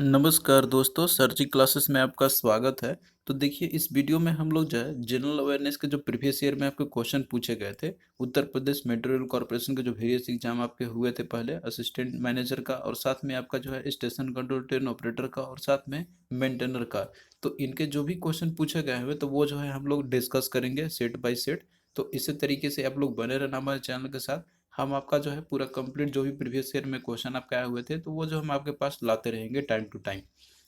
नमस्कार दोस्तों, सरजी क्लासेस में आपका स्वागत है। तो देखिए, इस वीडियो में हम लोग जो है जनरल अवेयरनेस के जो प्रीवियस ईयर में आपके क्वेश्चन पूछे गए थे, Uttar Pradesh metro rail corporation के जो वेरियस एग्जाम आपके हुए थे पहले असिस्टेंट मैनेजर का, और साथ में आपका जो है स्टेशन कंट्रोल ट्रेन ऑपरेटर का, और साथ में मेंटेनर का। तो इनके जो भी क्वेश्चन पूछे गए हुए तो वो जो है हम लोग डिस्कस करेंगे सेट बाय सेट। तो इसी तरीके से आप लोग बने रहना हमारे चैनल के साथ। हम आपका जो है पूरा कंप्लीट जो भी प्रीवियस ईयर में क्वेश्चन आपके आए हुए थे तो वो जो हम आपके पास लाते रहेंगे टाइम टू टाइम।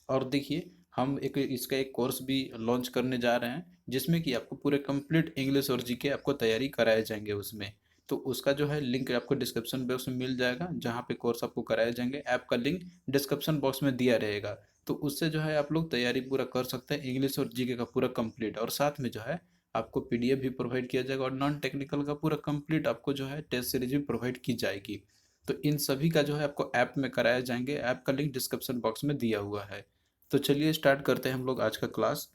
और देखिए, हम एक इसका एक कोर्स भी लॉन्च करने जा रहे हैं जिसमें कि आपको पूरे कंप्लीट इंग्लिश और जीके आपको तैयारी कराए जाएंगे उसमें। तो उसका जो है लिंक आपको डिस्क्रिप्शन बॉक्स में मिल जाएगा, जहाँ पे कोर्स आपको कराए जाएंगे। ऐप का लिंक डिस्क्रिप्शन बॉक्स में दिया रहेगा। तो उससे जो है आप लोग तैयारी पूरा कर सकते हैं इंग्लिश और जीके का पूरा कंप्लीट। और साथ में जो है आपको पीडीएफ भी प्रोवाइड किया जाएगा, और नॉन टेक्निकल का पूरा कंप्लीट आपको जो है टेस्ट सीरीज भी प्रोवाइड की जाएगी। तो इन सभी का जो है आपको ऐप में कराया जाएंगे। ऐप का लिंक डिस्क्रिप्शन बॉक्स में दिया हुआ है। तो चलिए स्टार्ट करते हैं हम लोग आज का क्लास।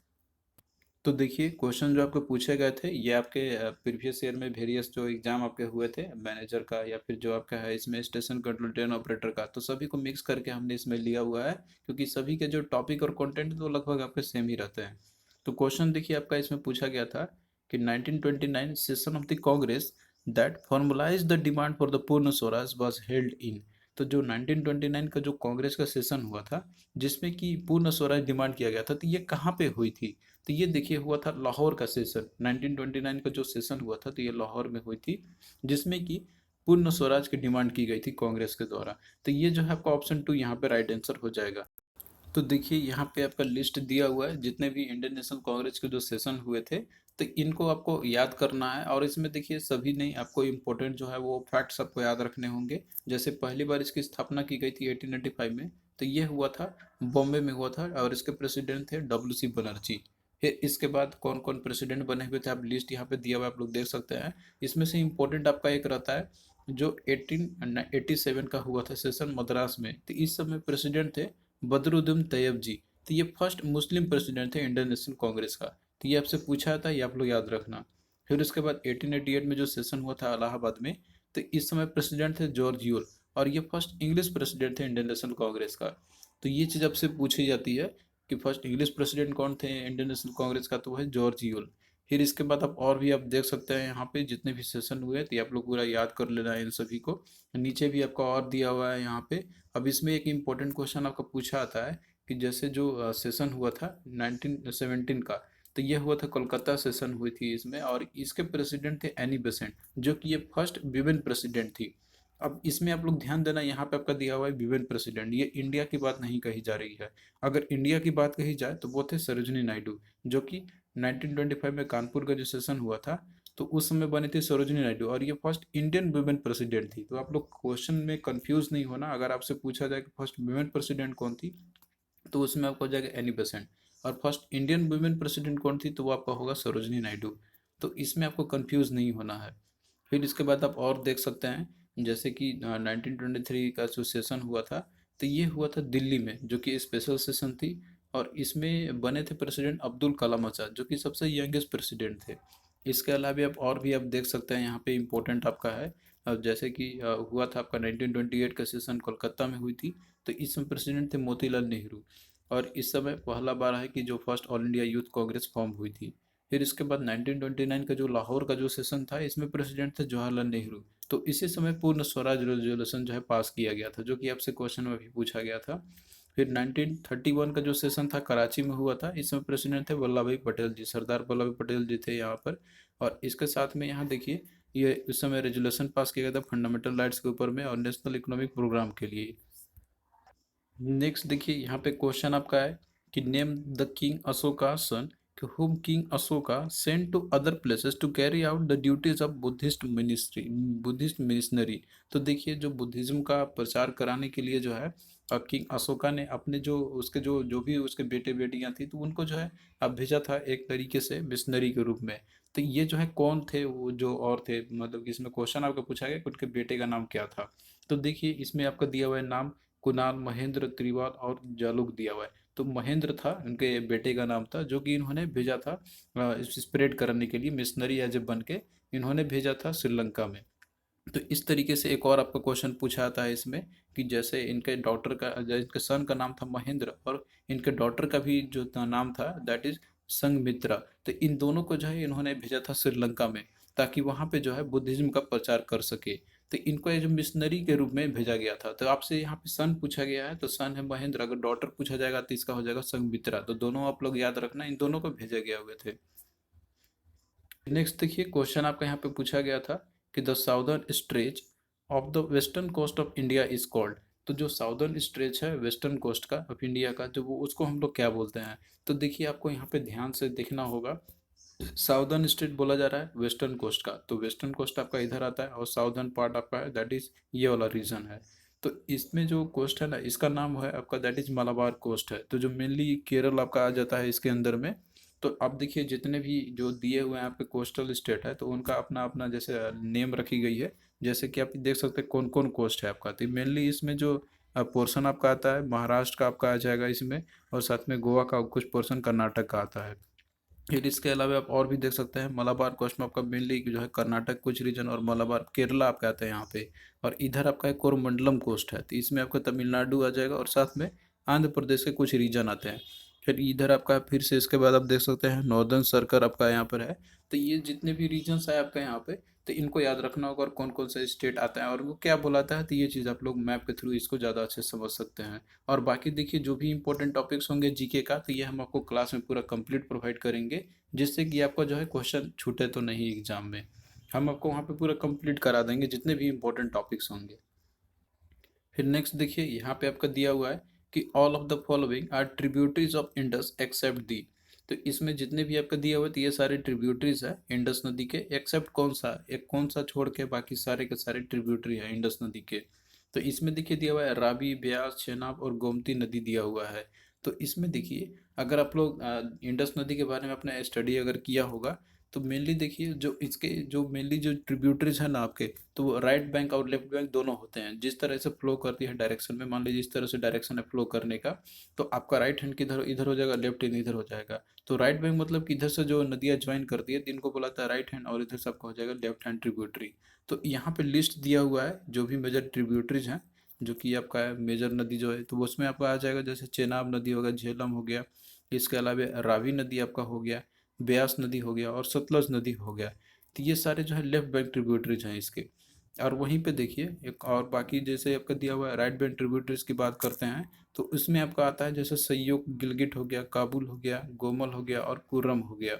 तो देखिए, क्वेश्चन जो आपको पूछे गए थे ये आपके प्रीवियस ईयर में वेरियस जो एग्जाम आपके हुए थे मैनेजर का, या फिर जो आपका है इसमें स्टेशन कंट्रोल ट्रेन ऑपरेटर का, तो सभी को मिक्स करके हमने इसमें लिया हुआ है, क्योंकि सभी के जो टॉपिक और कंटेंट तो लगभग आपके सेम ही रहते हैं। तो क्वेश्चन देखिए, आपका इसमें पूछा गया था कि 1929 session of the Congress that formalise the demand for the पूर्ण स्वराज वाज हेल्ड इन। तो जो 1929 का जो कांग्रेस का सेशन हुआ था जिसमें कि पूर्ण स्वराज डिमांड किया गया था, तो ये कहाँ पे हुई थी? तो ये देखिए हुआ था लाहौर का सेशन। 1929 का जो सेशन हुआ था तो ये लाहौर में हुई थी, जिसमें कि पूर्ण स्वराज की डिमांड की गई थी कांग्रेस के द्वारा। तो ये जो है आपका ऑप्शन 2 यहाँ पे राइट आंसर हो जाएगा। तो देखिए, यहाँ पे आपका लिस्ट दिया हुआ है जितने भी इंडियन नेशनल कांग्रेस के जो सेशन हुए थे, तो इनको आपको याद करना है। और इसमें देखिए सभी नहीं, आपको इम्पोर्टेंट जो है वो फैक्ट्स आपको याद रखने होंगे। जैसे पहली बार इसकी स्थापना की गई थी 1885 में, तो ये हुआ था बॉम्बे में हुआ था, और इसके प्रेसिडेंट थे डब्ल्यू सी बनर्जी। फिर इसके बाद कौन कौन प्रेसिडेंट बने हुए थे आप लिस्ट यहाँ पे दिया हुआ है, आप लोग देख सकते हैं। इसमें से इम्पोर्टेंट आपका एक रहता है जो 1887 का हुआ था सेशन मद्रास में, तो इस समय प्रेसिडेंट थे बदरुद्दीन तैयब जी। तो ये फर्स्ट मुस्लिम प्रेसिडेंट थे इंडियन नेशनल कांग्रेस का। तो ये आपसे पूछा था, ये आप लोग याद रखना। फिर उसके बाद 1888 में जो सेशन हुआ था इलाहाबाद में, तो इस समय प्रेसिडेंट थे जॉर्ज यूल, और ये फर्स्ट इंग्लिश प्रेसिडेंट थे इंडियन नेशनल कांग्रेस का। तो ये चीज़ आपसे पूछी जाती है कि फर्स्ट इंग्लिश प्रेसिडेंट कौन थे इंडियन नेशनल कांग्रेस का, तो वो है जॉर्ज यूल। फिर इसके बाद आप और भी आप देख सकते हैं यहाँ पे जितने भी सेशन हुए, तो ये आप लोग पूरा याद कर लेना है इन सभी को। नीचे भी आपका और दिया हुआ है यहाँ पे। अब इसमें एक इम्पोर्टेंट क्वेश्चन आपका पूछा आता है कि जैसे जो सेशन हुआ था 1917 का, तो ये हुआ था कोलकाता सेशन हुई थी इसमें, और इसके प्रेसिडेंट थे एनी बेसेंट, जो कि ये फर्स्ट विमेन प्रेसिडेंट थी। अब इसमें आप लोग ध्यान देना, यहाँ पे आपका दिया हुआ है विमेन प्रेसिडेंट, ये इंडिया की बात नहीं कही जा रही है। अगर इंडिया की बात कही जाए तो वो थे सरोजनी नायडू, जो कि 1925 में कानपुर का जो सेशन हुआ था तो उस समय बनी थी सरोजनी नायडू, और ये फर्स्ट इंडियन वुमेन प्रेसिडेंट थी। तो आप लोग क्वेश्चन में कंफ्यूज नहीं होना, अगर आपसे पूछा जाए कि फर्स्ट वुमेन प्रेसिडेंट कौन थी, तो उसमें आपको हो जाएगा एनी बेसेंट। और फर्स्ट इंडियन वुमेन प्रेसिडेंट कौन थी, तो वो आपका होगा सरोजनी नायडू। तो इसमें आपको कंफ्यूज नहीं होना है। फिर इसके बाद आप और देख सकते हैं, जैसे कि 1923 का जो सेशन हुआ था, तो ये हुआ था दिल्ली में, जो कि स्पेशल सेशन थी। और इसमें बने थे प्रेसिडेंट अब्दुल कलाम आज़ाद, जो कि सबसे यंगेस्ट प्रेसिडेंट थे। इसके अलावा आप और भी आप देख सकते हैं, यहाँ पे इम्पोर्टेंट आपका है। अब जैसे कि हुआ था आपका 1928 का सेशन कोलकाता में हुई थी, तो इस समय प्रेसिडेंट थे मोतीलाल नेहरू। और इस समय पहला बार है कि जो first all India youth Congress form हुई थी। फिर इसके बाद 1929 का जो लाहौर का जो सेशन था, इसमें प्रेसिडेंट थे जवाहरलाल नेहरू। तो इसी समय पूर्ण स्वराज रेजोल्यूशन जो है पास किया गया था, जो कि आपसे क्वेश्चन में भी पूछा गया था। फिर 1931 का जो सेशन था कराची में हुआ था, इसमें प्रेसिडेंट थे वल्लभ भाई पटेल जी, सरदार वल्लभ भाई पटेल जी थे यहाँ पर। और इसके साथ में यहाँ देखिए, ये उस समय रेजोल्यूशन पास किया गया था फंडामेंटल राइट्स के ऊपर में और नेशनल इकोनॉमिक प्रोग्राम के लिए। नेक्स्ट देखिए, यहाँ पे क्वेश्चन आपका है कि name the king Ashoka son whom king Ashoka sent to other places to carry out the duties of Buddhist missionary. तो देखिए, जो बुद्धिज्म का प्रचार कराने के लिए जो है किंग अशोका ने अपने जो उसके जो जो भी उसके बेटे बेटियां थी, तो उनको जो है भेजा था एक तरीके से मिशनरी के रूप में। तो ये जो है कौन थे वो जो और थे, मतलब कि इसमें क्वेश्चन आपका पूछा गया कि उनके बेटे का नाम क्या था। तो देखिए, इसमें आपका दिया हुआ है नाम कुणाल, महेंद्र, त्रिवाद और जालुक दिया हुआ है। तो महेंद्र था उनके बेटे का नाम था, जो कि इन्होंने भेजा था स्प्रेड करने के लिए, मिशनरी एज ए बन के इन्होंने भेजा था श्रीलंका में। तो इस तरीके से एक और आपका क्वेश्चन पूछा आता है इसमें कि जैसे इनके डॉटर का, इनके सन का नाम था महेंद्र और इनके डॉटर का भी जो नाम था दैट इज संघमित्रा। तो इन दोनों को जो है इन्होंने भेजा था श्रीलंका में, ताकि वहाँ पे जो है बुद्धिज्म का प्रचार कर सके। तो इनको ये जो मिशनरी के रूप में भेजा गया था। तो आपसे यहाँ पे सन पूछा गया है तो सन है महेंद्र, अगर डॉटर पूछा जाएगा तो इसका हो जाएगा संघमित्रा। तो दोनों आप लोग याद रखना, इन दोनों को भेजे गए हुए थे। नेक्स्ट देखिए क्वेश्चन आपका यहाँ पे पूछा गया था कि the southern stretch of the western coast of India is called. तो जो साउदर्न स्ट्रेच है वेस्टर्न कोस्ट का ऑफ इंडिया का, जो वो उसको हम लोग क्या बोलते हैं। तो देखिए आपको यहाँ पे ध्यान से देखना होगा। साउदर्न स्टेट बोला जा रहा है वेस्टर्न कोस्ट का, तो वेस्टर्न कोस्ट आपका इधर आता है और साउदर्न पार्ट आपका है दैट इज ये वाला रीजन है। तो इसमें जो कोस्ट है ना इसका नाम है आपका दैट इज मलाबार कोस्ट है। तो जो मेनली केरल आपका आ जाता है इसके अंदर में। तो आप देखिए जितने भी जो दिए हुए हैं आपके कोस्टल स्टेट है तो उनका अपना अपना जैसे नेम रखी गई है। जैसे कि आप देख सकते हैं कौन कौन कोस्ट है आपका। तो मेनली इसमें जो पोर्शन आपका आता है महाराष्ट्र का आपका आ जाएगा इसमें, और साथ में गोवा का कुछ पोर्शन कर्नाटक का आता है। फिर इसके अलावा आप और भी देख सकते हैं मलाबार कोस्ट में आपका मेनली जो है कर्नाटक कुछ रीजन और मलाबार केरला आपका आता है यहाँ पे। और इधर आपका एक कोरमंडलम कोस्ट है, तो इसमें आपका तमिलनाडु आ जाएगा और साथ में आंध्र प्रदेश के कुछ रीजन आते हैं। फिर इधर आपका फिर से इसके बाद आप देख सकते हैं नॉर्दर्न सर्कल आपका यहाँ पर है। तो ये जितने भी रीजन्स है आपका यहाँ पे, तो इनको याद रखना होगा और कौन कौन सा स्टेट आता है और वो क्या बुलाता है। तो ये चीज़ आप लोग मैप के थ्रू इसको ज़्यादा अच्छे से समझ सकते हैं। और बाकी देखिए जो भी इंपॉर्टेंट टॉपिक्स होंगे जीके का, तो ये हम आपको क्लास में पूरा कंप्लीट प्रोवाइड करेंगे, जिससे कि आपका जो है क्वेश्चन छूटे तो नहीं एग्जाम में। हम आपको वहाँ पे पूरा कंप्लीट करा देंगे जितने भी इंपॉर्टेंट टॉपिक्स होंगे। फिर नेक्स्ट देखिए यहाँ पे आपका दिया हुआ है कि all of the following are tributaries of Indus except the. तो इसमें जितने भी आपका दिया हुआ है तो ये सारे ट्रिब्यूटरीज है इंडस नदी के, एक्सेप्ट कौन सा, एक कौन सा छोड़ के बाकी सारे के सारे ट्रिब्यूटरी है इंडस नदी के। तो इसमें देखिए दिया हुआ है रावी, ब्यास, चेनाब और गोमती नदी दिया हुआ है। तो इसमें देखिए अगर आप लोग इंडस नदी के बारे में अपना स्टडी अगर किया होगा तो मेनली देखिए जो इसके जो मेनली जो ट्रिब्यूटरीज है ना आपके, तो वो राइट बैंक और लेफ्ट बैंक दोनों होते हैं। जिस तरह से फ्लो करती है डायरेक्शन में, मान लीजिए इस तरह से डायरेक्शन है फ्लो करने का, तो आपका राइट हैंड किधर इधर हो जाएगा, लेफ्ट हैंड इधर हो जाएगा। तो राइट बैंक मतलब कि इधर से जो नदियाँ ज्वाइन करती है इनको बुलाता है राइट हैंड, और इधर से आपका हो जाएगा लेफ्ट हैंड ट्रिब्यूटरी। तो यहाँ पे लिस्ट दिया हुआ है जो भी मेजर ट्रिब्यूटरीज हैं, जो कि आपका मेजर नदी जो है तो वो उसमें आपका आ जाएगा। जैसे चेनाब नदी होगा, झेलम हो गया, इसके अलावा रावी नदी आपका हो गया, ब्यास नदी हो गया और सतलज नदी हो गया। तो ये सारे जो है लेफ्ट बैंक ट्रिब्यूटरीज हैं इसके। और वहीं पे देखिए एक और बाकी जैसे आपका दिया हुआ है राइट बैंक ट्रिब्यूटरीज की बात करते हैं, तो उसमें आपका आता है जैसे सयोक, गिलगिट हो गया, काबुल हो गया, गोमल हो गया और कुर्रम हो गया।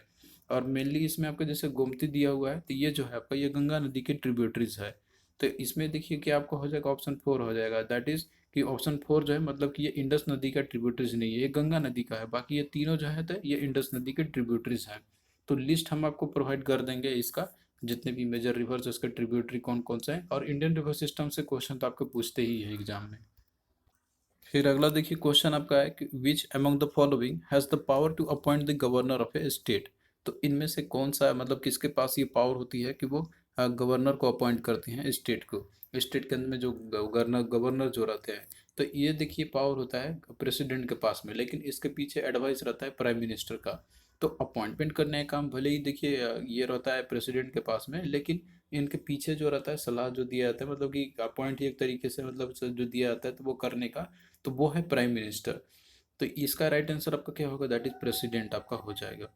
और मेनली इसमें आपका जैसे गोमती दिया हुआ है तो ये जो है आपका ये गंगा नदी के ट्रिब्यूटरीज है। तो इसमें देखिए कि आपको हो जाएगा ऑप्शन 4 हो जाएगा, दैट इज कि ऑप्शन 4 जो है मतलब कि ये इंडस नदी का ट्रिब्यूटरीज नहीं है, ये गंगा नदी का है। बाकी ये तीनों जो है तो ये इंडस नदी के ट्रिब्यूटरीज हैं। तो लिस्ट हम आपको प्रोवाइड कर देंगे इसका, जितने भी मेजर रिवर्स उसके ट्रिब्यूटरी कौन कौन से हैं। और इंडियन रिवर सिस्टम से क्वेश्चन तो आपको पूछते ही है एग्जाम में। फिर अगला देखिए क्वेश्चन आपका है कि which among the following has the power to appoint the governor of a state. तो इनमें से कौन सा मतलब किसके पास ये पावर होती है कि वो गवर्नर को अपॉइंट करते हैं स्टेट को। स्टेट के अंदर में जो गवर्नर गवर्नर जो रहते हैं, तो ये देखिए पावर होता है प्रेसिडेंट के पास में, लेकिन इसके पीछे एडवाइस रहता है प्राइम मिनिस्टर का। तो अपॉइंटमेंट करने का काम भले ही देखिए ये रहता है प्रेसिडेंट के पास में, लेकिन इनके पीछे जो रहता है सलाह जो दिया जाता है, मतलब कि अपॉइंट ही एक तरीके से मतलब जो दिया जाता है तो वो करने का, तो वो है प्राइम मिनिस्टर। तो इसका राइट आंसर आपका क्या होगा, दैट इज प्रेसिडेंट आपका हो जाएगा।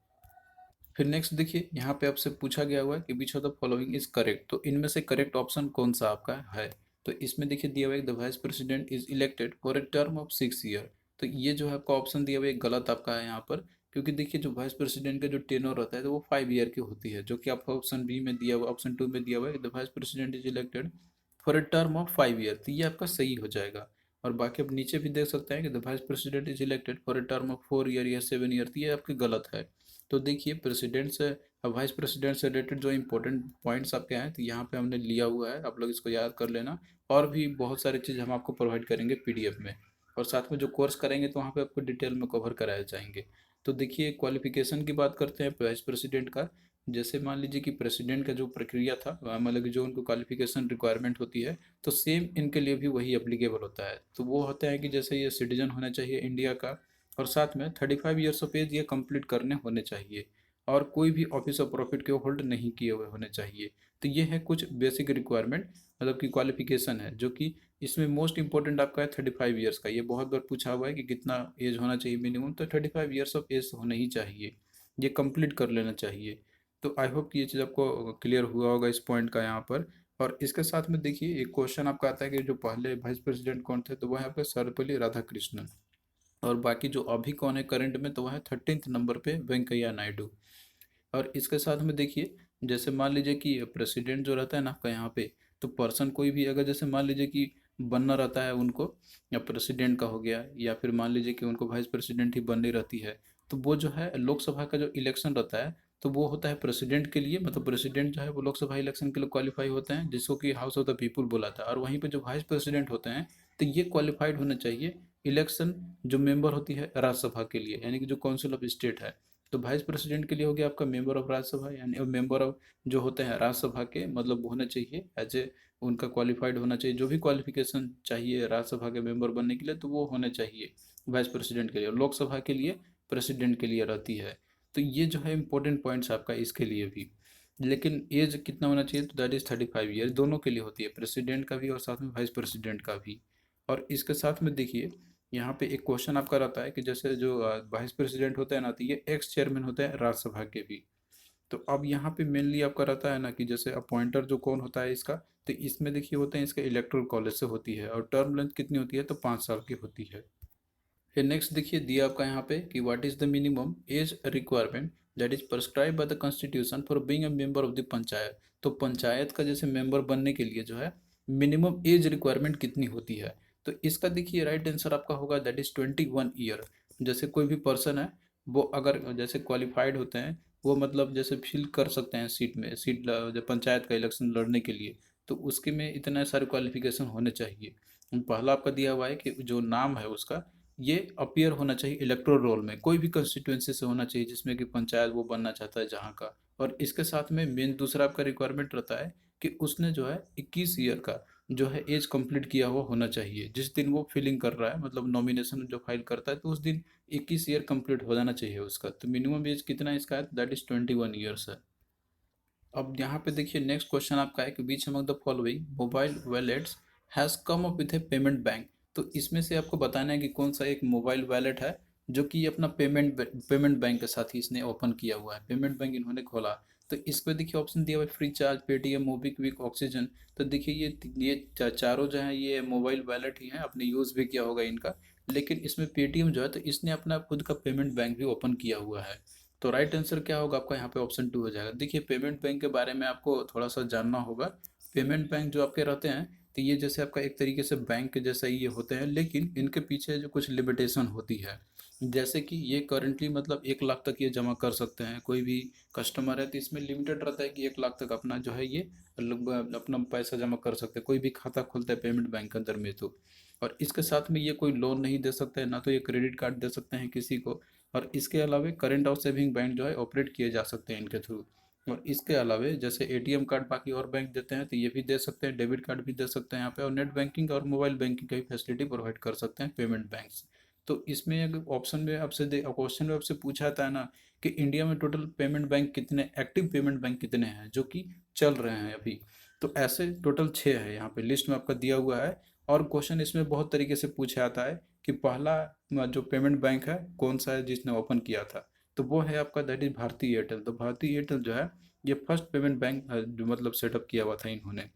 फिर नेक्स्ट देखिए यहाँ पे आपसे पूछा गया हुआ है कि which of the following is correct. तो इनमें से करेक्ट ऑप्शन कौन सा आपका है। तो इसमें देखिए दिया हुआ है the vice president is elected for a term of 6 year. तो ये जो है आपका ऑप्शन दिया हुआ है गलत आपका है यहाँ पर। क्योंकि देखिए जो वाइस प्रेसिडेंट का जो टेनर रहता है तो वो 5 ईयर की होती है, जो कि आपका ऑप्शन बी में दिया हुआ, ऑप्शन 2 में दिया हुआ है the vice president is elected for a term of 5 year. तो ये आपका सही हो जाएगा। और बाकी आप नीचे भी देख सकते हैं कि the vice president is elected for a term of 4 year या 7 ईयर, तो ये आपके गलत है। तो देखिए प्रेसिडेंट से वाइस प्रेसिडेंट से रिलेटेड जो इंपॉर्टेंट पॉइंट्स आपके हैं तो यहाँ पे हमने लिया हुआ है, आप लोग इसको याद कर लेना। और भी बहुत सारी चीज़ हम आपको प्रोवाइड करेंगे पीडीएफ में, और साथ में जो कोर्स करेंगे तो वहाँ पे आपको डिटेल में कवर कराए जाएंगे। तो देखिए क्वालिफिकेशन की बात करते हैं वाइस प्रेसिडेंट का। जैसे मान लीजिए कि प्रेसिडेंट का जो प्रक्रिया था मतलब कि जो उनको क्वालिफिकेशन रिक्वायरमेंट होती है, तो सेम इनके लिए भी वही एप्लीकेबल होता है। तो वो होता है कि जैसे ये सिटीजन होना चाहिए इंडिया का, और साथ में 35 ईयर्स ऑफ एज ये कंप्लीट करने होने चाहिए। और कोई भी ऑफिस ऑफ प्रॉफिट के होल्ड नहीं किए हुए होने चाहिए। तो ये है कुछ बेसिक रिक्वायरमेंट, मतलब कि क्वालिफिकेशन है, जो कि इसमें मोस्ट इंपॉर्टेंट आपका है 35 ईयर्स का। ये बहुत बार पूछा हुआ है कि कितना एज होना चाहिए मिनिमम, तो 35 ईयर्स ऑफ एज होना ही चाहिए, ये कंप्लीट कर लेना चाहिए। तो आई होप कि ये चीज़ आपको क्लियर हुआ होगा इस पॉइंट का यहाँ पर। और इसके साथ में देखिए एक क्वेश्चन आपका आता है कि जो पहले वाइस प्रेसिडेंट कौन थे, तो वह है आपके सर्वपल्ली राधाकृष्णन। और बाकी जो अभी कौन है करंट में, तो वह है 13th नंबर पे वेंकैया नायडू। और इसके साथ में देखिए, जैसे मान लीजिए कि प्रेसिडेंट जो रहता है ना आपका यहाँ पे, तो पर्सन कोई भी अगर जैसे मान लीजिए कि बनना रहता है उनको, या प्रेसिडेंट का हो गया, या फिर मान लीजिए कि उनको वाइस प्रेसिडेंट ही बननी रहती है, तो वो जो है लोकसभा का जो इलेक्शन रहता है, तो वो होता है प्रेसिडेंट के लिए, मतलब प्रेसिडेंट जो है वो लोकसभा इलेक्शन के लिए क्वालिफाई होते हैं, जिसको कि हाउस ऑफ द पीपुल बुलाता है। और वहीं पे जो वाइस प्रेसिडेंट होते हैं, तो ये क्वालिफाइड होना चाहिए इलेक्शन जो मेंबर होती है राज्यसभा के लिए, यानी कि जो काउंसिल ऑफ स्टेट है। तो वाइस प्रेसिडेंट के लिए हो गया आपका मेंबर ऑफ राज्यसभा, यानी मेंबर ऑफ जो होते हैं राज्यसभा के, मतलब वो होना चाहिए एज ए, उनका क्वालिफाइड होना चाहिए, जो भी क्वालिफिकेशन चाहिए राज्यसभा के मेंबर बनने के लिए, तो वो होने चाहिए वाइस प्रेसिडेंट के लिए। लोकसभा के लिए प्रेसिडेंट के लिए रहती है। तो ये जो है इंपॉर्टेंट पॉइंट्स आपका इसके लिए भी। लेकिन एज कितना होना चाहिए, तो दैट इज 35 ईयर, दोनों के लिए होती है, प्रेसिडेंट का भी और साथ में वाइस प्रेसिडेंट का भी। और इसके साथ में देखिए, यहाँ पे एक क्वेश्चन आपका रहता है कि जैसे जो वाइस प्रेसिडेंट होता है ना, तो ये एक्स चेयरमैन होते हैं राज्यसभा के भी। तो अब यहाँ पे मेनली आपका रहता है ना कि जैसे अपॉइंटर जो कौन होता है इसका, तो इसमें देखिए होते हैं इसके इलेक्टोरल कॉलेज से होती है, और टर्म लेंथ कितनी होती है, तो 5 साल की होती है। फिर नेक्स्ट देखिए दिया आपका यहाँ पे कि what is the minimum age requirement that is prescribe by the constitution for being a member of the panchayat. तो पंचायत का जैसे मेंबर बनने के लिए जो है मिनिमम एज रिक्वायरमेंट कितनी होती है, तो इसका देखिए राइट आंसर आपका होगा दैट इज 21 ईयर। जैसे कोई भी पर्सन है, वो अगर जैसे क्वालिफाइड होते हैं, वो मतलब जैसे फिल कर सकते हैं सीट में, जब पंचायत का इलेक्शन लड़ने के लिए, तो उसके में इतने सारे क्वालिफिकेशन होने चाहिए। पहला आपका दिया हुआ है कि जो नाम है उसका, ये अपीयर होना चाहिए इलेक्टोरल रोल में, कोई भी कंस्टिट्यूएंसी से होना चाहिए जिसमें कि पंचायत वो बनना चाहता है जहाँ का। और इसके साथ में मेन दूसरा आपका रिक्वायरमेंट रहता है कि उसने जो है 21 ईयर का जो है एज कंप्लीट किया हुआ होना चाहिए, जिस दिन वो फिलिंग कर रहा है, मतलब नॉमिनेशन जो फाइल करता है, तो उस दिन 21 ईयर कंप्लीट हो जाना चाहिए उसका। तो मिनिमम एज कितना है इसका है, दैट इज 21 ईयर्स है। अब यहाँ पे देखिए नेक्स्ट क्वेश्चन आपका है कि बीच among the following mobile wallets has come up with a payment bank. तो इसमें से आपको बताना है कि कौन सा एक मोबाइल वॉलेट है जो कि अपना पेमेंट बैंक के साथ ही इसने ओपन किया हुआ है, पेमेंट बैंक इन्होंने खोला। तो इस पर देखिए ऑप्शन दिया हुआ है free charge, Paytm, MobiKwik, oxygen. तो देखिए ये चारों जो है ये मोबाइल वॉलेट ही हैं, आपने यूज़ भी किया होगा इनका। लेकिन इसमें पेटीएम जो है, तो इसने अपना खुद का पेमेंट बैंक भी ओपन किया हुआ है। तो राइट आंसर क्या होगा आपका यहाँ पे ऑप्शन 2 हो जाएगा। देखिए पेमेंट बैंक के बारे में आपको थोड़ा सा जानना होगा। पेमेंट बैंक जो आपके रहते हैं, तो ये जैसे आपका एक तरीके से बैंक के जैसा ही ये होते हैं, लेकिन इनके पीछे जो कुछ लिमिटेशन होती है। जैसे कि ये करंटली मतलब 1 लाख तक ये जमा कर सकते हैं, कोई भी कस्टमर है तो इसमें लिमिटेड रहता है कि 1 लाख तक अपना जो है ये अपना पैसा जमा कर सकते हैं, कोई भी खाता खोलता है पेमेंट बैंक के अंदर में तो। और इसके साथ में ये कोई लोन नहीं दे सकते हैं, ना तो ये क्रेडिट कार्ड दे सकते हैं किसी को। और इसके अलावा करंट और सेविंग बैंक जो है ऑपरेट किए जा सकते हैं इनके थ्रू। और इसके अलावा जैसे एटीएम कार्ड बाकी और बैंक देते हैं, तो ये भी दे सकते हैं, डेबिट कार्ड भी दे सकते हैं यहाँ पे, और नेट बैंकिंग और मोबाइल बैंकिंग की फैसिलिटी प्रोवाइड कर सकते हैं पेमेंट बैंक्स। तो इसमें अगर ऑप्शन में आपसे क्वेश्चन में आपसे पूछा था ना कि इंडिया में टोटल पेमेंट बैंक कितने, एक्टिव पेमेंट बैंक कितने हैं जो कि चल रहे हैं अभी, तो ऐसे टोटल 6 है यहाँ पे लिस्ट में आपका दिया हुआ है। और क्वेश्चन इसमें बहुत तरीके से पूछा जाता है कि पहला जो पेमेंट बैंक है कौन सा है जिसने ओपन किया था, तो वो है आपका दैट इज भारतीय एयरटेल। तो भारतीय एयरटेल जो है ये फर्स्ट पेमेंट बैंक जो मतलब सेटअप किया हुआ था इन्होंने।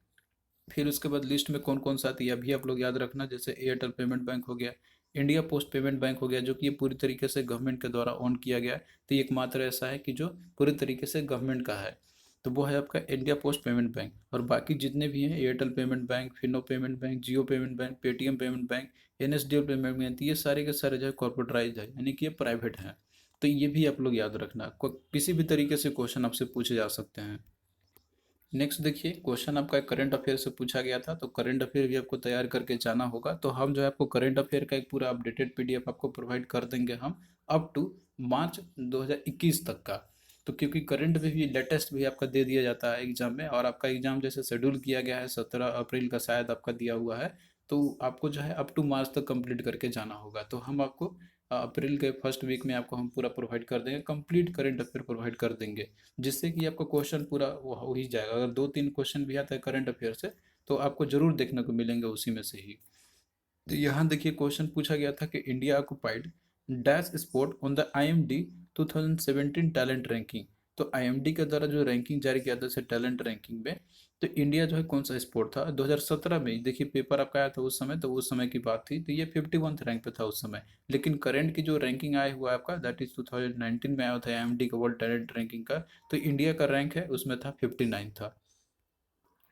फिर उसके बाद लिस्ट में कौन कौन सा आता है अभी आप लोग याद रखना, जैसे एयरटेल पेमेंट बैंक हो गया, इंडिया पोस्ट पेमेंट बैंक हो गया, जो कि ये पूरी तरीके से गवर्नमेंट के द्वारा ऑन किया गया है। तो ये एकमात्र ऐसा है कि जो पूरी तरीके से गवर्नमेंट का है, तो वो है आपका इंडिया पोस्ट पेमेंट बैंक। और बाकी जितने भी हैं Airtel payment bank, Fino payment bank, Jio payment bank, Paytm payment bank, NSDL payment bank, ये सारे के सारे जो है कॉर्पोरेटाइज है, यानी कि ये प्राइवेट हैं। तो ये भी आप लोग याद रखना, किसी भी तरीके से क्वेश्चन आपसे पूछे जा सकते हैं। नेक्स्ट देखिए क्वेश्चन आपका करंट अफेयर से पूछा गया था, तो करंट अफेयर भी आपको तैयार करके जाना होगा। तो हम जो है आपको करंट अफेयर का एक पूरा अपडेटेड पीडीएफ आपको प्रोवाइड कर देंगे हम, अप टू मार्च 2021 तक का। तो क्योंकि करंट में भी लेटेस्ट भी आपका दे दिया जाता है एग्जाम में, और आपका एग्जाम जैसे शेड्यूल किया गया है 17 अप्रैल का शायद आपका दिया हुआ है, तो आपको जो है अप टू मार्च तक कंप्लीट करके जाना होगा। तो हम आपको अप्रैल के फर्स्ट वीक में आपको हम पूरा प्रोवाइड कर देंगे, कंप्लीट करंट अफेयर प्रोवाइड कर देंगे, जिससे कि आपका क्वेश्चन पूरा हो ही जाएगा। अगर 2-3 क्वेश्चन भी आता है करंट अफेयर से तो आपको जरूर देखने को मिलेंगे उसी में से ही। तो यहाँ देखिए क्वेश्चन पूछा गया था कि India occupied dash sport on the IMD 2017 talent ranking. तो IMD के द्वारा जो रैंकिंग जारी किया था इसे टैलेंट रैंकिंग में, तो इंडिया जो है कौन सा स्पोर्ट था 2017 में, देखिए पेपर आपका आया था उस समय, तो उस समय की बात थी, तो ये 51th रैंक पे था उस समय। लेकिन करंट की जो रैंकिंग आया हुआ है आपका दैट इज 2019 में आया था IMD का वर्ल्ड टैलेंट रैंकिंग का, तो इंडिया का रैंक है उसमें था 59 था।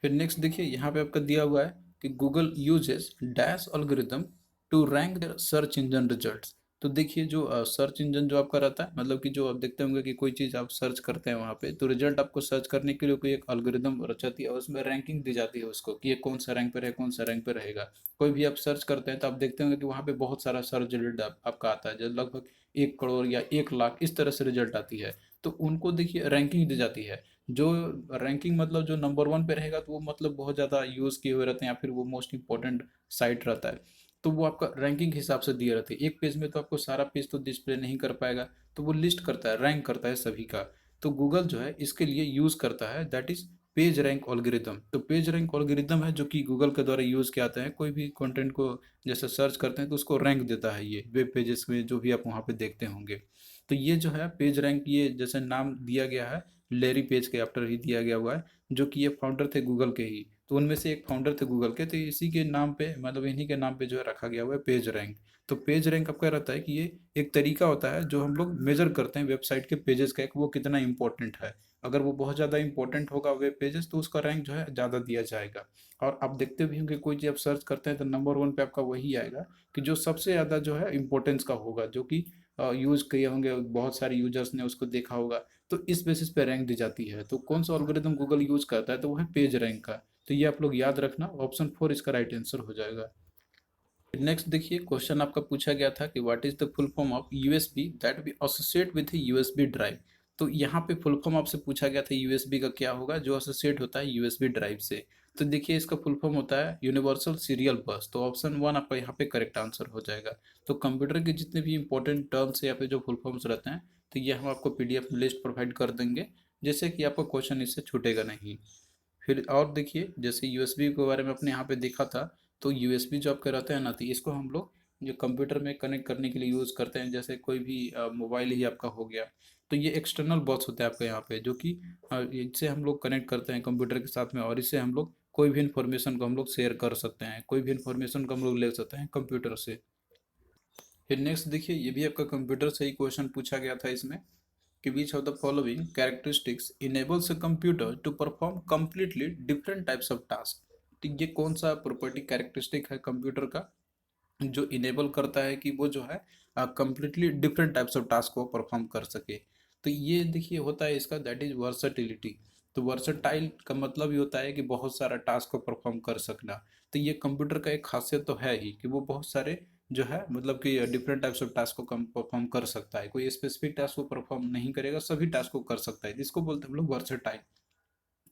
फिर नेक्स्ट देखिए यहाँ पे आपका दिया हुआ है कि Google uses dash algorithm to rank their search engine results. तो देखिए जो सर्च इंजन जो आपका रहता है, मतलब कि जो आप देखते होंगे कि कोई चीज़ आप सर्च करते हैं वहाँ पे, तो रिजल्ट आपको सर्च करने के लिए कोई एक एल्गोरिथम रचाती है और उसमें रैंकिंग दी जाती है उसको कि ये कौन सा रैंक पे है, कौन सा रैंक पे रहेगा। कोई भी आप सर्च करते हैं तो आप देखते होंगे कि वहाँ पे बहुत सारा सर्च रिजल्ट आपका आता है, जो लगभग 1 करोड़ या 1 लाख इस तरह से रिजल्ट आती है। तो उनको देखिए रैंकिंग दी जाती है। जो रैंकिंग मतलब जो नंबर वन पे रहेगा तो वो मतलब बहुत ज़्यादा यूज़ किए हुए रहते हैं या फिर वो मोस्ट इंपॉर्टेंट साइट रहता है, तो वो आपका रैंकिंग के हिसाब से दिए रहते हैं। एक पेज में तो आपको सारा पेज तो डिस्प्ले नहीं कर पाएगा, तो वो लिस्ट करता है, रैंक करता है सभी का। तो गूगल जो है इसके लिए यूज़ करता है that is page rank algorithm. तो पेज रैंक एल्गोरिथम है जो कि गूगल के द्वारा यूज़ किया जाता है, कोई भी कंटेंट को जैसे सर्च करते हैं तो उसको रैंक देता है ये वेब पेजेस में जो भी आप वहाँ पे देखते होंगे। तो ये जो है पेज रैंक, ये जैसे नाम दिया गया है लेरी पेज के आफ्टर ही दिया गया हुआ है, जो कि ये फाउंडर थे गूगल के ही, तो उनमें से एक फाउंडर थे गूगल के, तो इसी के नाम पे मतलब इन्हीं के नाम पे जो है रखा गया हुआ है पेज रैंक। तो पेज रैंक आपका रहता है कि ये एक तरीका होता है जो हम लोग मेजर करते हैं वेबसाइट के पेजेस का एक वो कितना इंपॉर्टेंट है। अगर वो बहुत ज़्यादा इंपॉर्टेंट होगा वेब पेजेस तो उसका रैंक जो है ज़्यादा दिया जाएगा। और आप देखते भी होंगे कोई चीज़ आप सर्च करते हैं तो नंबर वन पे आपका वही आएगा कि जो सबसे ज़्यादा जो है इंपॉर्टेंस का होगा, जो कि यूज़ किए होंगे, बहुत सारे यूजर्स ने उसको देखा होगा, तो इस बेसिस पे रैंक दी जाती है। तो कौन सा एल्गोरिदम गूगल यूज़ करता है, तो वो है पेज रैंक का। तो ये आप लोग याद रखना, ऑप्शन 4 इसका राइट आंसर हो जाएगा। नेक्स्ट देखिए क्वेश्चन आपका पूछा गया था कि what is the full form of USB that we associate with USB drive. तो यहाँ पे फुल फॉर्म आपसे पूछा गया था यूएसबी का क्या होगा जो एसोसिएट होता है यूएसबी ड्राइव से। तो देखिए इसका फुल फॉर्म होता है यूनिवर्सल सीरियल बस। तो ऑप्शन 1 आपका यहाँ पे करेक्ट आंसर हो जाएगा। तो कंप्यूटर के जितने भी इंपॉर्टेंट टर्म्स या फिर जो फुल फॉर्म्स रहते हैं, तो ये हम आपको पीडीएफ लिस्ट प्रोवाइड कर देंगे, जैसे कि आपका क्वेश्चन इससे छूटेगा नहीं। फिर और देखिए जैसे यूएसबी के बारे में अपने यहाँ पे देखा था, तो यूएसबी जो आपका रहता है ना, तो इसको हम लोग जो कंप्यूटर में कनेक्ट करने के लिए यूज़ करते हैं, जैसे कोई भी मोबाइल ही आपका हो गया, तो ये एक्सटर्नल बॉक्स होता है आपका यहाँ पे, जो कि इससे हम लोग कनेक्ट करते हैं कंप्यूटर के साथ में, और इससे हम लोग कोई भी इन्फॉर्मेशन को हम लोग शेयर कर सकते हैं, कोई भी इन्फॉर्मेशन को हम लोग ले सकते हैं कंप्यूटर से। फिर नेक्स्ट देखिए ये भी आपका कंप्यूटर से ही क्वेश्चन पूछा गया था इसमें कि which of the following characteristics enables a computer to perform completely different types of task. तो ये कौन सा प्रॉपर्टी कैरेक्टरिस्टिक है कंप्यूटर का जो इनेबल करता है कि वो जो है completely different types of task को परफॉर्म कर सके। तो ये देखिए होता है इसका दैट इज वर्सटिलिटी। तो वर्सटाइल का मतलब ये होता है कि बहुत सारा टास्क को परफॉर्म कर सकना। तो ये कंप्यूटर का एक खासियत तो है ही कि वो बहुत सारे जो है मतलब कि डिफरेंट टाइप्स ऑफ टास्क को कम परफॉर्म कर सकता है, कोई स्पेसिफिक टास्क को परफॉर्म नहीं करेगा, सभी टास्क को कर सकता है, जिसको बोलते हैं हम लोग वर्सटाइल।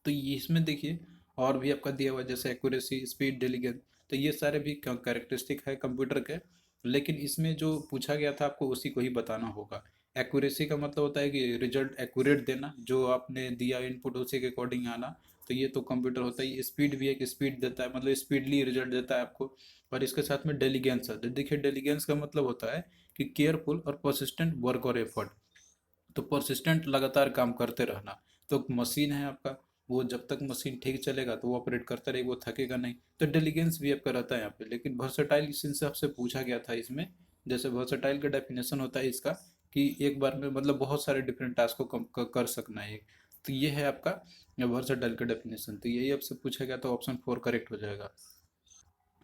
तो ये इसमें देखिए और भी आपका दिया हुआ है जैसे एक्यूरेसी, स्पीड, डिलीगेंस, तो ये सारे भी कैरेक्टरिस्टिक है कंप्यूटर के। लेकिन इसमें जो पूछा गया था आपको उसी को ही बताना होगा। एक्यूरेसी का मतलब होता है कि रिजल्ट एक्यूरेट देना, जो आपने दिया इनपुट उसी के अकॉर्डिंग आना, तो ये तो कंप्यूटर होता है। स्पीड भी एक स्पीड देता है, मतलब स्पीडली रिजल्ट देता है आपको। और इसके साथ में डेलीगेंस है, तो देखिए डेलीगेंस का मतलब होता है कि केयरफुल और परसिस्टेंट वर्क और एफर्ट। तो परसिस्टेंट लगातार काम करते रहना। तो मशीन है आपका, वो जब तक मशीन ठीक चलेगा तो वो ऑपरेट करता रहेगा, वो थकेगा नहीं। तो डिलीगेंस भी आपका रहता है यहाँ पे। लेकिन वर्सटाइल इस हिसाब से पूछा गया था इसमें, जैसे वर्सटाइल का डेफिनेशन होता है इसका कि एक बार में मतलब बहुत सारे डिफरेंट टास्क को कर सकना है। तो ये है आपका वर्सटाइल का डेफिनेशन। तो यही आपसे पूछा गया, तो ऑप्शन 4 करेक्ट हो जाएगा।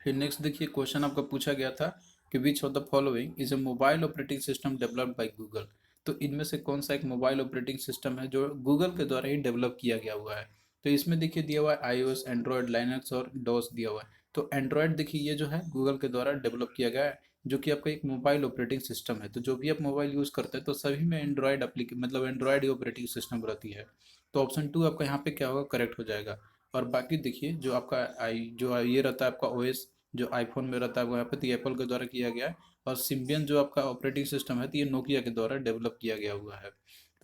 फिर नेक्स्ट देखिए क्वेश्चन आपका पूछा गया था कि which of the following is a mobile operating system developed by Google. तो इनमें से कौन सा एक मोबाइल ऑपरेटिंग सिस्टम है जो गूगल के द्वारा ही डेवलप किया गया हुआ है। तो इसमें देखिए दिया हुआ है आईओएस, एंड्रॉयड, लाइनक्स और डॉस दिया हुआ है। तो एंड्रॉयड देखिए ये जो है गूगल के द्वारा डेवलप किया गया है, जो कि आपका एक मोबाइल ऑपरेटिंग सिस्टम है। तो जो भी आप मोबाइल यूज़ करते हैं तो सभी में एंड्रॉयड मतलब एंड्रॉयड ही ऑपरेटिंग सिस्टम रहती है। तो ऑप्शन 2 आपका यहाँ पे क्या होगा, करेक्ट हो जाएगा। और बाकी देखिए जो आपका ये रहता है आपका ओएस, जो आईफोन में रहता है वहाँ पे तो ये एप्पल के द्वारा किया गया है। और सिम्बियन जो आपका ऑपरेटिंग सिस्टम है तो ये नोकिया के द्वारा डेवलप किया गया हुआ है।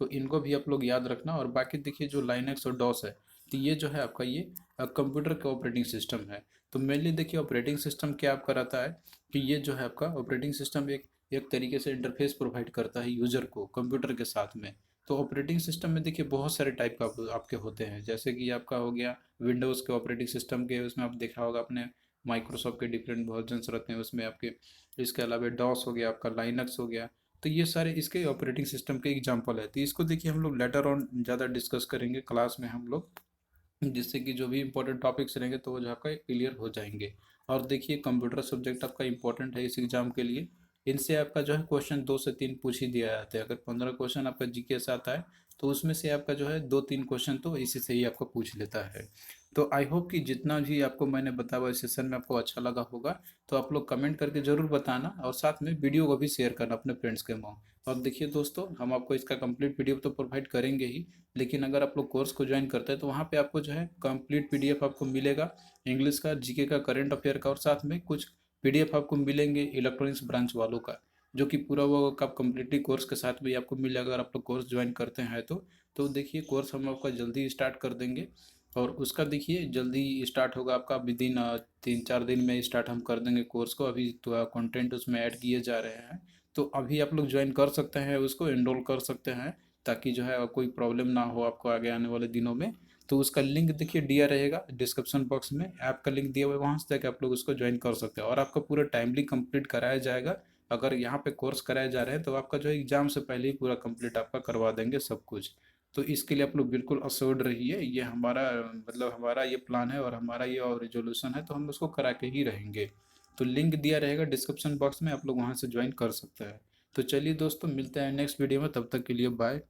तो इनको भी आप लोग याद रखना। और बाकी देखिए जो लाइनक्स और डॉस है तो ये जो है आपका ये कंप्यूटर का ऑपरेटिंग सिस्टम है। तो मेनली देखिए ऑपरेटिंग सिस्टम क्या आपका रहता है कि ये जो है आपका ऑपरेटिंग सिस्टम एक एक तरीके से इंटरफेस प्रोवाइड करता है यूजर को कंप्यूटर के साथ में। तो ऑपरेटिंग सिस्टम में देखिए बहुत सारे टाइप का आपके होते हैं, जैसे कि आपका हो गया विंडोज़ के ऑपरेटिंग सिस्टम के, उसमें आप देखा होगा आपने माइक्रोसॉफ्ट के डिफरेंट वर्जन्स रहते हैं उसमें आपके। इसके अलावा डॉस हो गया, आपका लाइनक्स हो गया। तो ये सारे इसके ऑपरेटिंग सिस्टम के एग्जांपल है। तो इसको देखिए हम लोग लेटर ऑन ज़्यादा डिस्कस करेंगे क्लास में हम लोग, जिससे कि जो भी इंपॉर्टेंट टॉपिक्स रहेंगे तो वो जो आपका क्लियर हो जाएंगे। और देखिए कंप्यूटर सब्जेक्ट आपका इंपॉर्टेंट है इस एग्जाम के लिए। इनसे आपका जो है क्वेश्चन 2 से 3 पूछ ही दिया जाता है। अगर 15 क्वेश्चन आपका जीके से आता है तो उसमें से आपका जो है 2-3 क्वेश्चन तो इसी से ही आपको पूछ लेता है। तो आई होप कि जितना भी आपको मैंने बताया इस सेशन में आपको अच्छा लगा होगा। तो आप लोग कमेंट करके ज़रूर बताना और साथ में वीडियो को भी शेयर करना अपने फ्रेंड्स के में। और देखिए दोस्तों, हम आपको इसका कंप्लीट वीडियो तो प्रोवाइड करेंगे ही, लेकिन अगर आप लोग कोर्स को ज्वाइन करते हैं तो वहाँ पे आपको जो है कंप्लीट पीडीएफ आपको मिलेगा इंग्लिश का, जीके का, करंट अफेयर का, और साथ में कुछ पीडीएफ आपको मिलेंगे इलेक्ट्रॉनिक्स ब्रांच वालों का, जो कि पूरा वो आप कम्प्लीटली कोर्स के साथ भी आपको मिलेगा अगर आप लोग कोर्स ज्वाइन करते हैं तो देखिए कोर्स हम आपका जल्दी स्टार्ट कर देंगे। और उसका देखिए जल्दी स्टार्ट होगा आपका, विद इन 3-4 दिन में स्टार्ट हम कर देंगे कोर्स को। अभी तो कंटेंट उसमें ऐड किए जा रहे हैं, तो अभी आप लोग ज्वाइन कर सकते हैं, उसको एनरोल कर सकते हैं, ताकि जो है कोई प्रॉब्लम ना हो आपको आगे आने वाले दिनों में। तो उसका लिंक देखिए दिया रहेगा डिस्क्रिप्शन बॉक्स में, ऐप का लिंक दिया हुआ है, वहाँ से जाकर आप लोग उसको ज्वाइन कर सकते हैं और आपका पूरा टाइमली कंप्लीट कराया जाएगा। अगर यहाँ पे कोर्स कराए जा रहे हैं तो आपका जो है एग्जाम से पहले ही पूरा कंप्लीट आपका करवा देंगे सब कुछ। तो इसके लिए आप लोग बिल्कुल अश्योर्ड रहिए, ये हमारा मतलब हमारा ये प्लान है और हमारा ये और रिजोल्यूशन है, तो हम उसको करा के ही रहेंगे। तो लिंक दिया रहेगा डिस्क्रिप्शन बॉक्स में, आप लोग वहाँ से ज्वाइन कर सकते हैं। तो चलिए दोस्तों, मिलते हैं नेक्स्ट वीडियो में, तब तक के लिए बाय।